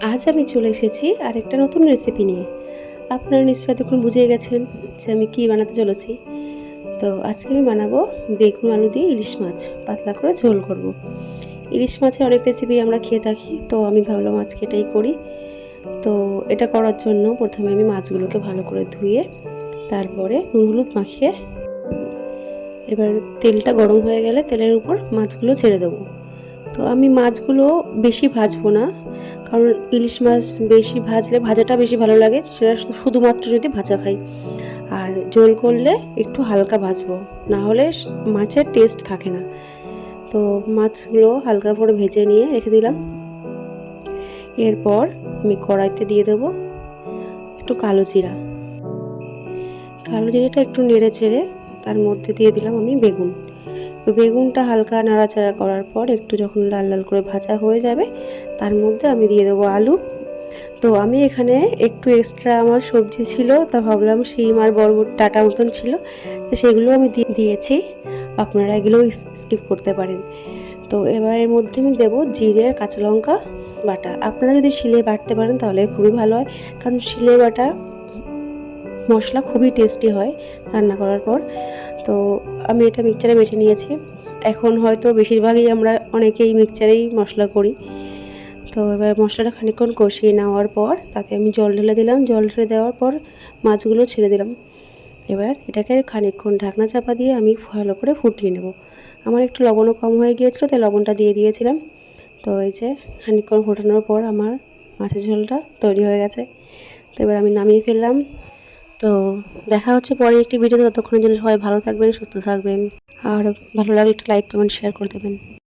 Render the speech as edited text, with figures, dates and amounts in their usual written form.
আজ আমি চলে এসেছি আরেকটা নতুন রেসিপি নিয়ে। আপনারা নিশ্চয়ই এতক্ষণ বুঝে গেছেন যে আমি কী বানাতে চলেছি। তো আজকে আমি বানাবো বেগুন আলু দিয়ে ইলিশ মাছ, পাতলা করে ঝোল করব। ইলিশ মাছের অনেক রেসিপি আমরা খেয়ে থাকি, তো আমি ভাবলাম আজকে এটাই করি। তো এটা করার জন্য প্রথমে আমি মাছগুলোকে ভালো করে ধুয়ে তারপরে নুন হলুদ মাখিয়ে এবার তেলটা গরম হয়ে গেলে তেলের উপর মাছগুলো ছেড়ে দেবো। তো আমি মাছগুলো বেশি ভাজবো না, কারণ ইলিশ মাছ বেশি ভাজলে ভাজাটা বেশি ভালো লাগে, সেটা শুধুমাত্র যদি ভাজা খাই। আর ঝোল করলে একটু হালকা ভাজবো, না হলে মাছের টেস্ট থাকে না। তো মাছগুলো হালকা করে ভেজে নিয়ে রেখে দিলাম। এরপর আমি কড়াইতে দিয়ে দেবো একটু কালো জিরা। কালো জিরাটা একটু নেড়ে চেড়ে তার মধ্যে দিয়ে দিলাম আমি বেগুন। তো বেগুনটা হালকা নাড়াচাড়া করার পর একটু যখন লাল লাল করে ভাজা হয়ে যাবে, তার মধ্যে আমি দিয়ে দেবো আলু। তো আমি এখানে একটু এক্সট্রা আমার সবজি ছিল, তা ভাবলাম শিম আর বরবটি ডাঁটা মতন ছিল, তো সেগুলো আমি দিয়েছি। আপনারা এগুলোও স্কিপ করতে পারেন। তো এবার এর মধ্যে আমি দেবো জিরে আর কাঁচা লঙ্কা বাটা। আপনারা যদি শিলে বাটতে পারেন তাহলে খুবই ভালো হয়, কারণ শিলে বাটা মশলা খুবই টেস্টি হয় রান্না করার পর। তো আমি এটা মিক্সচারে বেটে নিয়েছি। এখন হয়তো বেশিরভাগই আমরা অনেকেই মিক্সচারেই মশলা করি। তো এবার মশলাটা খানিকক্ষণ কষিয়ে নেওয়ার পর তাতে আমি জল ঢেলে দিলাম। জল ঢেলে দেওয়ার পর মাছগুলো ছেড়ে দিলাম। এবার এটাকে খানিকক্ষণ ঢাকনা চাপা দিয়ে আমি ভালো করে ফুটিয়ে নেব। আমার একটু লবণও কম হয়ে গিয়েছিলো, তাই লবণটা দিয়ে দিয়েছিলাম। তো এই যে খানিকক্ষণ ফোটানোর পর আমার মাছের ঝোলটা তৈরি হয়ে গেছে। তো এবার আমি নামিয়ে ফেললাম। তো দেখা হচ্ছে পরে একটি ভিডিওতে। ততক্ষণের জন্য সবাই ভালো থাকবেন, সুস্থ থাকবেন। আর ভালো লাগলে একটা লাইক কমেন্ট শেয়ার করে দেবেন।